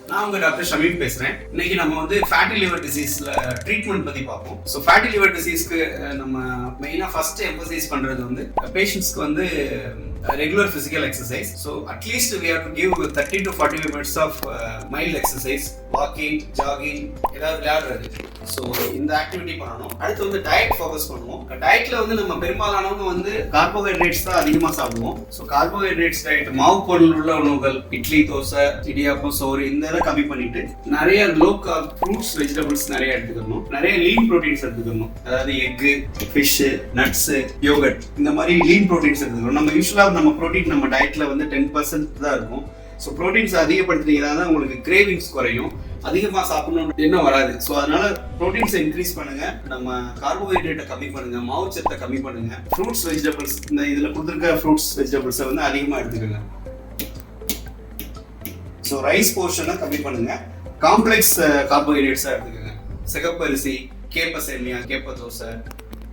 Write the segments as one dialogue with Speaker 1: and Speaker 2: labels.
Speaker 1: நான் உங்க டாக்டர் ஷமீம் பேசுறேன். இன்னைக்கு நம்ம வந்து ஃபேட்டி லிவர் டிசீஸ்ல ட்ரீட்மெண்ட் பத்தி பார்ப்போம். ஸோ ஃபேட்டி லிவர் டிசீஸ்க்கு நம்ம மெயினா ஃபர்ஸ்ட் எம்பசைஸ் பண்றது வந்து பேஷண்ட்ஸ்க்கு வந்து regular physical exercise. So at least we have to give 30 to 40 minutes of mild exercise, walking, jogging, ஏதாவது விளையாடுறது. ஸோ இந்த ஆக்டிவிட்டி பண்ணணும். அடுத்து வந்து டயட் ஃபோக்கஸ் பண்ணுவோம். டயட்ல வந்து நம்ம பெரும்பாலானவங்க வந்து கார்போஹைட்ரேட்ஸ் தான் அதிகமாக சாப்பிடுவோம். ஸோ கார்போஹைட்ரேட்ஸ் டயட், மாவு பொருள் உள்ள உணவுகள், இட்லி, தோசை, இடியாப்பம், சோறு இந்த இதை கம்மி பண்ணிட்டு நிறைய லோ கார்ப் ஃப்ரூட்ஸ், வெஜிடபிள்ஸ் நிறைய எடுத்துக்கணும். நிறைய லீன் ப்ரோட்டீன்ஸ் எடுத்துக்கணும். அதாவது எக்கு, ஃபிஷ், நட்ஸ், யோகட் இந்த மாதிரி லீன் ப்ரோட்டீன்ஸ் எடுத்துக்கணும். நம்ம யூஸ்வலாக நம்ம ப்ரோட்டீன் நம்ம டயட்ல வந்து 10% தான் இருக்கும். ஸோ ப்ரோட்டீன்ஸ் அதிகப்படுத்தினீங்கன்னா தான் உங்களுக்கு கிரேவிங்ஸ் குறையும், அதிகமாக சாப்பிடணும்னு எண்ணம் வராது. ஸோ அதனால ப்ரோட்டீன்ஸை இன்க்ரீஸ் பண்ணுங்க, நம்ம கார்போஹைட்ரேட்டை கம்மி பண்ணுங்க, மாவுச்சத்தை கம்மி பண்ணுங்க, ஃப்ரூட்ஸ், வெஜிடபிள்ஸ் இந்த இதில் கொடுத்துருக்க ஃப்ரூட்ஸ், வெஜிடபிள்ஸை வந்து அதிகமாக எடுத்துக்கோங்க. ஸோ ரைஸ் போர்ஷனை கம்மி பண்ணுங்க, காம்ப்ளெக்ஸ் கார்போஹைட்ரேட்ஸாக எடுத்துக்கோங்க. சிகப்பரிசி, கேப்ப சேமியா, கேப்ப தோசை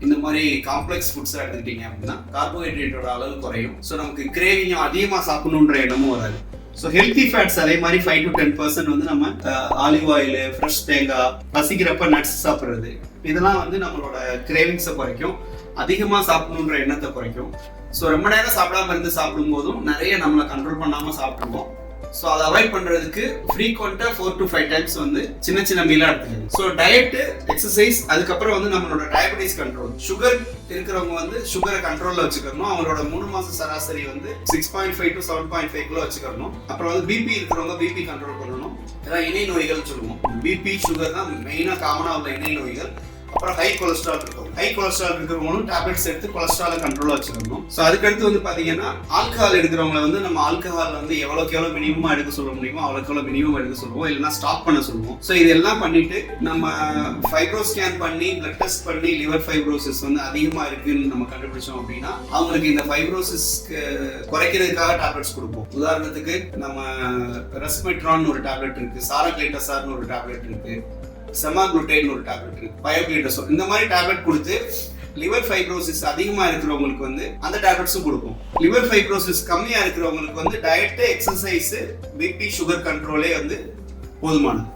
Speaker 1: இந்த மாதிரி காம்ப்ளெக்ஸ் ஃபுட்ஸாக எடுத்துக்கிட்டீங்க அப்படின்னா கார்போஹைட்ரேட்டோட அளவு குறையும். ஸோ நமக்கு கிரேவிங்கும் அதிகமாக சாப்பிடணுன்ற எண்ணமும் வராது. ஸோ ஹெல்த்தி ஃபேட்ஸ் அதே மாதிரி 5 to 10% வந்து நம்ம ஆலிவ் ஆயில், ஃப்ரெஷ் தேங்காய், பசிக்கிறப்ப நட்ஸ் சாப்பிட்றது இதெல்லாம் வந்து நம்மளோட கிரேவிங்ஸை குறைக்கும், அதிகமாக சாப்பிடணுன்ற எண்ணத்தை குறைக்கும். ஸோ ரொம்ப நேரம் சாப்பிடாம இருந்து சாப்பிடும் போதும் நிறைய நம்மளை கண்ட்ரோல் பண்ணாமல் சாப்பிடுவோம். ஸோ அதை அவாய்ட் பண்ணுறதுக்கு ஃப்ரீக்வெண்ட்டாக 4 to 5 டைம்ஸ் வந்து சின்ன சின்ன மீலாக எடுத்துக்கணும். ஸோ டயட்டு, எக்ஸசைஸ், அதுக்கப்புறம் வந்து நம்மளோட டயபெட்டிஸ் கண்ட்ரோல். சுகர் இருக்கிறவங்க வந்து சுகரை கண்ட்ரோலில் வச்சுக்கணும். அவங்களோட 3 மாத சராசரி வந்து 6.5 to 7.5 கிலோ வச்சுக்கணும். அப்புறம் வந்து பிபி இருக்கிறவங்க பிபி கண்ட்ரோல் பண்ணணும். ஏதாவது இணை நோய்கள் சொல்லுவோம். பிபி, சுகர் தான் மெயினாக காமனாக உள்ள இணை நோய்கள். அப்புறம் ஹை கொலஸ்ட்ரால் இருக்கும். ஹை கொலஸ்ட்ரால் இருக்கிறவங்களும் டேப்லெட்ஸ் எடுத்து கொலஸ்ட்ராலை கண்ட்ரோலாக வச்சுக்கணும். ஸோ அதுக்கடுத்து வந்து பார்த்தீங்கன்னா ஆல்கஹால் எடுக்கிறவங்கள வந்து நம்ம ஆல்கஹால் வந்து எவ்வளோக்கு எவ்வளோ மினிமமாக எடுக்க சொல்ல முடியுமோ அவ்வளோக்கு எவ்வளோ மினிமம் எடுக்க சொல்லுவோம், இல்லைன்னா ஸ்டாப் பண்ண சொல்லுவோம். ஸோ இதெல்லாம் பண்ணிட்டு நம்ம ஃபைப்ரோ ஸ்கேன் பண்ணி, பிளட் டெஸ்ட் பண்ணி லிவர் ஃபைப்ரோசிஸ் வந்து அதிகமாக இருக்குன்னு நம்ம கண்டுபிடிச்சோம் அப்படின்னா அவங்களுக்கு இந்த ஃபைப்ரோசிஸ்க்கு குறைக்கிறதுக்காக டேப்லெட்ஸ் கொடுப்போம். உதாரணத்துக்கு நம்ம ரெஸ்மெட்ரான் ஒரு டேப்லெட் இருக்கு, சாராக்ளிட்டசார்னு ஒரு டேப்லெட் இருக்கு, செமாக்ளூட்டேன் ஒரு டேப்லெட் இருக்கு, பயோக்ளிட்டசோல் இந்த மாதிரி டேப்லெட் கொடுத்து லிவர் ஃபைப்ரோசிஸ் அதிகமாக இருக்கிறவங்களுக்கு வந்து அந்த டேப்லெட்ஸும் கொடுப்போம். லிவர் ஃபைப்ரோசிஸ் கம்மியாக இருக்கிறவங்களுக்கு வந்து டயட்டு, எக்ஸசைஸ், பிபி, சுகர் கண்ட்ரோலே வந்து போதுமானது.